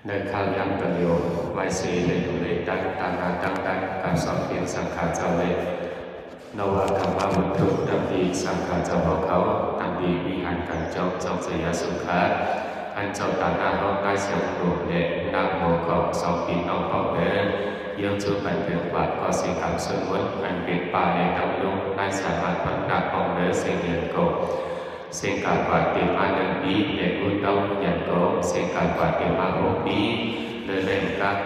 nơi khao nhằm tận hiệu vai sĩ lệ đủ lệ tăng tàn hạ tăng tăng cảm song phiền sang khả trao lệ nâu hạ khả ma vật thực tâm đi sang khả trao họ kháo tăng đi vi hành cảnh trong giấy á sung khá anh trong tàn hạ họ ngai xem đủ lệ năng mô cộng song phiền ông họ lệ dương chú bản thường quả có sinh cảm xuân muốn anh biệt bà lệ tâm lung nai sản mặt vẫn nạp ông lệ sinh hiền cổ sinh cảm quả tìm an đơn bí để ưu đông nhận cố sinh cảm quả tìm an hô bí nơi lên các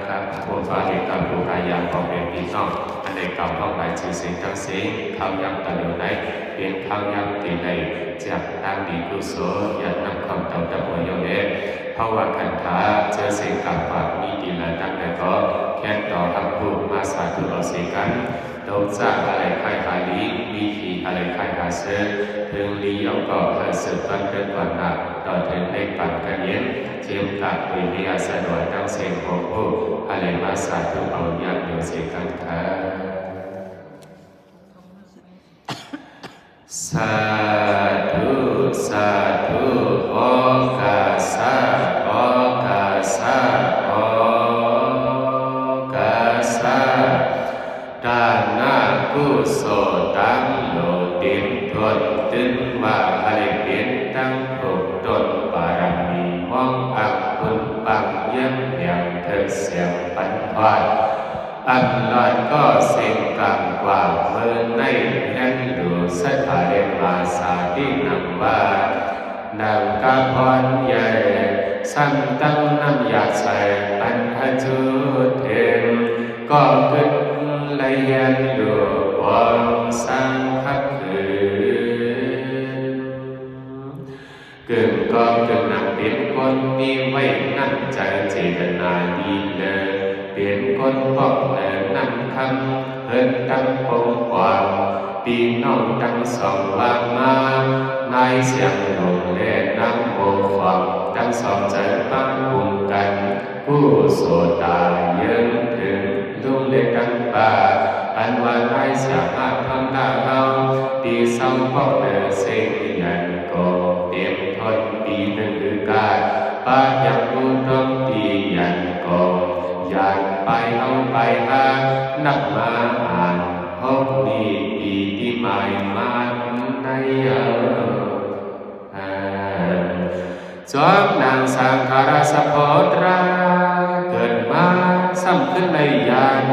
môn phá để cảm đủ cài dạng phòng đề bí nọ anh ấy cảm phong đại trừ sinh tăng sinh thao nhằm tại điều này biến thao nhằm tỷ lệ chạc đang đi cứu số nhận nằm không tàu tập của yêu lệเพราะว่าขันธาเจอสิ่งกับความมีดีและตั้งแต่ก็แค่ต่อทำผู้มาสาธุเอาเสียกันเราจะอะไรใครหาลีวิธีอะไรใครหาเสื้อถึงลีเอาก็เกิดสืบต้นเกิดก่อนหนักต่อถึงในปัจกันเย็นเชื่อมกับวิทยาสะดวกตั้งเสียงของผู้อะไรมาสาธุเอาอย่างเดียวเสียกันค่ะสาธุสาธุโอกาสาโอกาสาโอกาสาดานากุโสตังโลตินทนตึงว่าอะไรเป็นตั้งถูกตนบารมีมองอักบุญปังเยี่ยมอย่างเธอเสียงปันพอดอันลอยก็เสียงกลางกว่าเมื่อในแห่งดูสถาเรมาสาที่นำว่านางกาพรใหญ่สั่งตั้งน้ำยาใส่ปันหจุเทมก็ขึ้นละเอียนดูปองสังขับคืนกึ่งก็กึ่งนำเป็นคนมีไว้นั่งใจเจตนาดีเลยเปลี่ยนคนบอกเลยนำคำเฮินตั้งปงปองปีน้องตั้งสองวางมานายเสียงลงเล่นน้ำโมฟังตั้งสองใจป้างกุมกันผู้โสดาเยืนถึงลุงเล็กกันป่าอันว่านายสามารถทำได้เราปีสองบอกเดินเสียงยันโกเตรียมทนปีหนึ่งหรือการป้าอยากรู้ต้องปียันโกยันไปเอาไปหานักมาอ่านพบนี้ปีที่หมายมันในจอมนางสังขารสะโพตราเกิดมาซ้ำขึ้นในยาน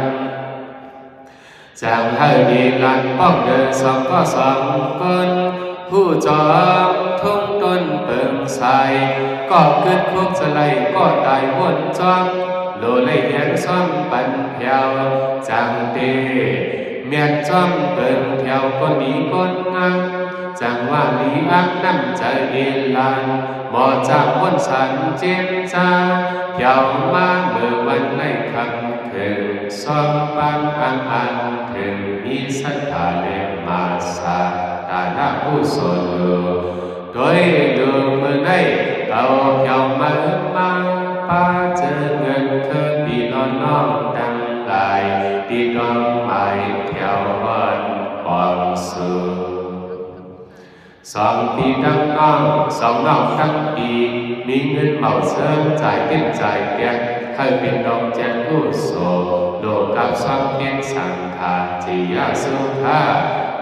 จางให้ดีลันป้องเดินสองก็สองคนผู้จอมทุ่งต้นเปิงใสก็เกิดคุกสไลก็ตายวนจอมโลเลยเห็นซ้อมปันเพียวจางเตเมียนจอมเปิงเพียวคนนี้คนงามจังว่าลีอักน้ำใจเอลันบ่จากวนสันเจนจาเพียวมาเมื่อวันในคำคืนซ้อมปันอันถึงมีสัทธาเลมาสาตาหน้าผู้โสดโดยดูมือในเก่าเพียวมาป้าเจอเงินเคยปีน้องดังลายดีดองไม้เพียวอ่อนปองสูสองปีดังน้องสองน้องทั้งปีมีเงินเหมาเสริมจ่ายเป็นจ่ายเปียกให้เป็นดองแจกผู้โสโลกับสองเพียงสังขาจิยาสุธา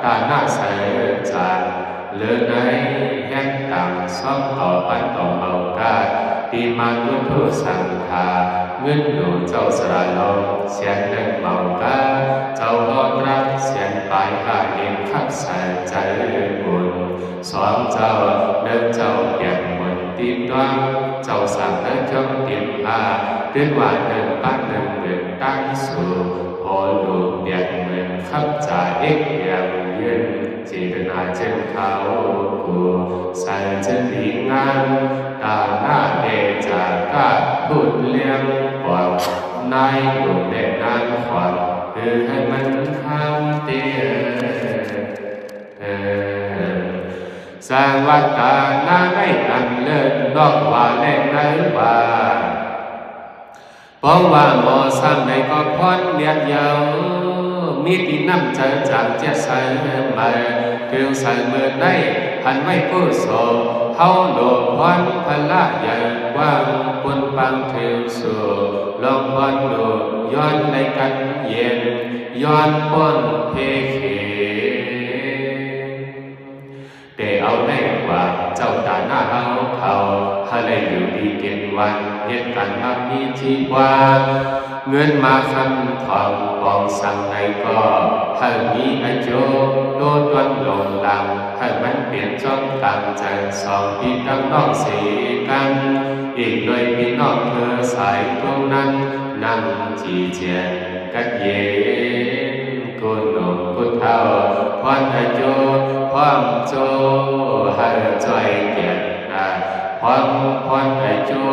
ตาหน้าใสจานเลือในแห่งต่างซ่อมต่อปันต่อเมากาปีมาตุทุสังขาเงินหนูเจ้าสระลงเสียนหนึ่งเมากาเจ้าหอดรักเสียนปลายหาเองขับใส่ใจบุญสอนเจ้าเดินเจ้าเปลี่ยนหมดตีนด้วงเจ้าสั่งเดินจ้องเตรียมผ้าเดินว่าเดินปั้นเดินเหมือนตั้งสู่พอลูกเปลี่ยนเหมือนขับจ่าเอ็กอย่างยืนเจตนาเจ้าเขากูใส่เจ้าดีงามตาหน้าเดจาก้าพูดเลี้ยงปอดนายหนุ่มเด็กนางขวัญคือให้มันทำเตี้ยสร้างวัดตาหน้าได้อันเลิศนอกว่าแน่ไหนว่าเพราะว่าหมอสร้างในก็พ้นเลียดยาวมีตีน้ำใจจากเจ้าใส่มาเพียงใส่เมื่อได้หันไม่ผู้โสห เฮาโลภพรพละใหญ่กว้างปุนปังถึงสู่ลองพรโลย้อนในกันเย็นย้อนป้นเพเขแต่เอาได้กว่าเจ้าตาหน้าเฮาเขาฮาเลยอยู่ดีเกินวันเหตุการณ์มามีชีวาเงินมาคำทองปองสั่งในก็ให้มีอายุโดนวันลงหลังให้มันเปลี่ยนจ้องต่างใจสองพี่ตั้งน้องสีกันอีกเลยพี่น้องเธอสายตรงนั้นนั่งจีเจียนกัดเย็นกุนหนุ่มกุนเท่าพรอายุพร้อมโจให้จ่อยเกียรติพรอายุ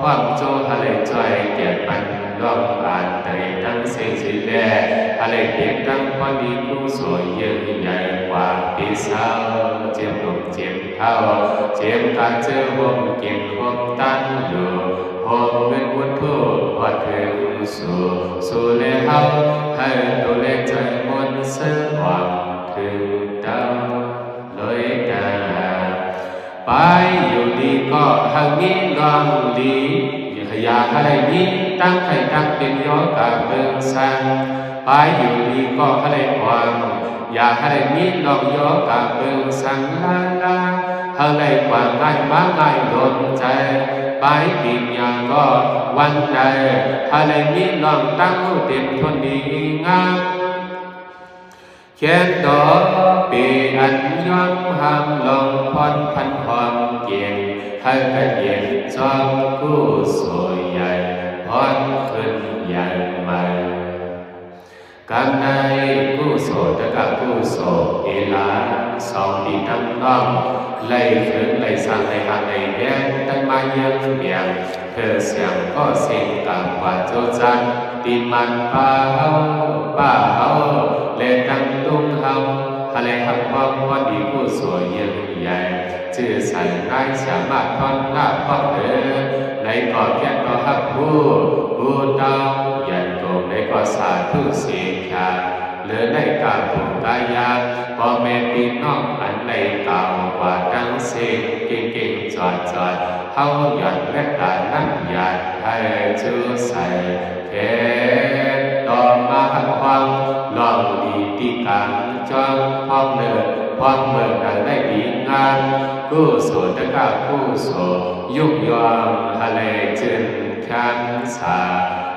พร้อมโจให้จ่อยเกียรติมันร่วมอ่านในทั้งสิ่งสิ่งแรกอะไรเปลี่ยนทั้งความดีผู้สวยยิ่งใหญ่กว่าปีเศร้าเจียมลมเจียมเท้าเจียมกาเจอวงเก็บวงตันอยู่หอมเป็นวุฒิผู้วัดถึงสู่เลเฮาให้ตัวเล็กใจมนต์เสื่อหวังถึงดาวเลยกาไปอยู่ดีก็หังนี้ลองดีอยากอะไรนี้ตั้งใครตั้งเป็นย้อนกับเมืองสังไปอยู่ดีก็อะไรหวังอยากอะไรนี้ลองย้อนกับเมืองสังลาลาอะไรกว่าง่ายมากง่ายโดนใจไปปีนอย่างก็วันใดอะไรนี้ลองตั้งเต็มทนดีงามเขียนดอกปีอันย้อมห้ามลองพรพันความเกียรติให้กันเย็นจอมกู้สวยใหญ่พรขึ้นใหญ่ใหม่กำในกู้โสดกับกู้โสเอลาสองดีตั้งต้องไล่ถึงไล่สั่งในหางในแดนตั้งมายังเมียงเธอเสียงก็เสียงกำว่าโจจันตีมันป้าเฮาเลตั้งลุงเฮาอะไรหักความพอดีผู้สวยยิ่งใหญ่ชื่อใส่นายสามารถทอนหน้าป้องเดินในก่อแก่ต่อหักผู้ดาวยันโกงในก่อสาธุเสียงขาเหลือในกาบุกายาพ่อแม่พี่น้องอันในเก่ากว่าตั้งเสียงเก่งจอดเฮาหยัดและตานั่งหยัดให้ชื่อใส่เทต่อมาหักความลองดีที่การจอมพร้อมเนินพร้อมเบิกดังได้ดีงานกู้โสตะกากู้โสยุกยอมฮะเลจึนขันสา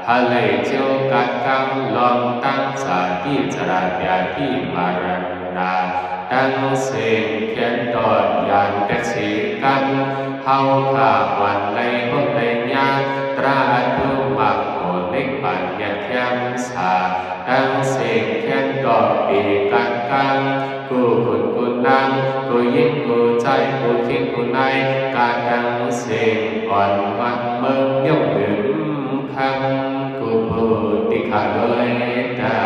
ฮะเลเจียวกัดกังลองตั้งสาที่จราเปียที่มารณาตั้งเสียงเขียนตอดยานแต่สีกันเฮาขาวันในห้องในญาตราทุมักโอเล็กปัญญาแคมสาตั้งเสียงเขียนตอดปีกันกังกูคุณกูนั่งกูยิ่งกูใจกูคิดกูในการดังเสียงอ่อนวันเมืองยกหนึ่งคำกูพูดที่ขาดเลยตา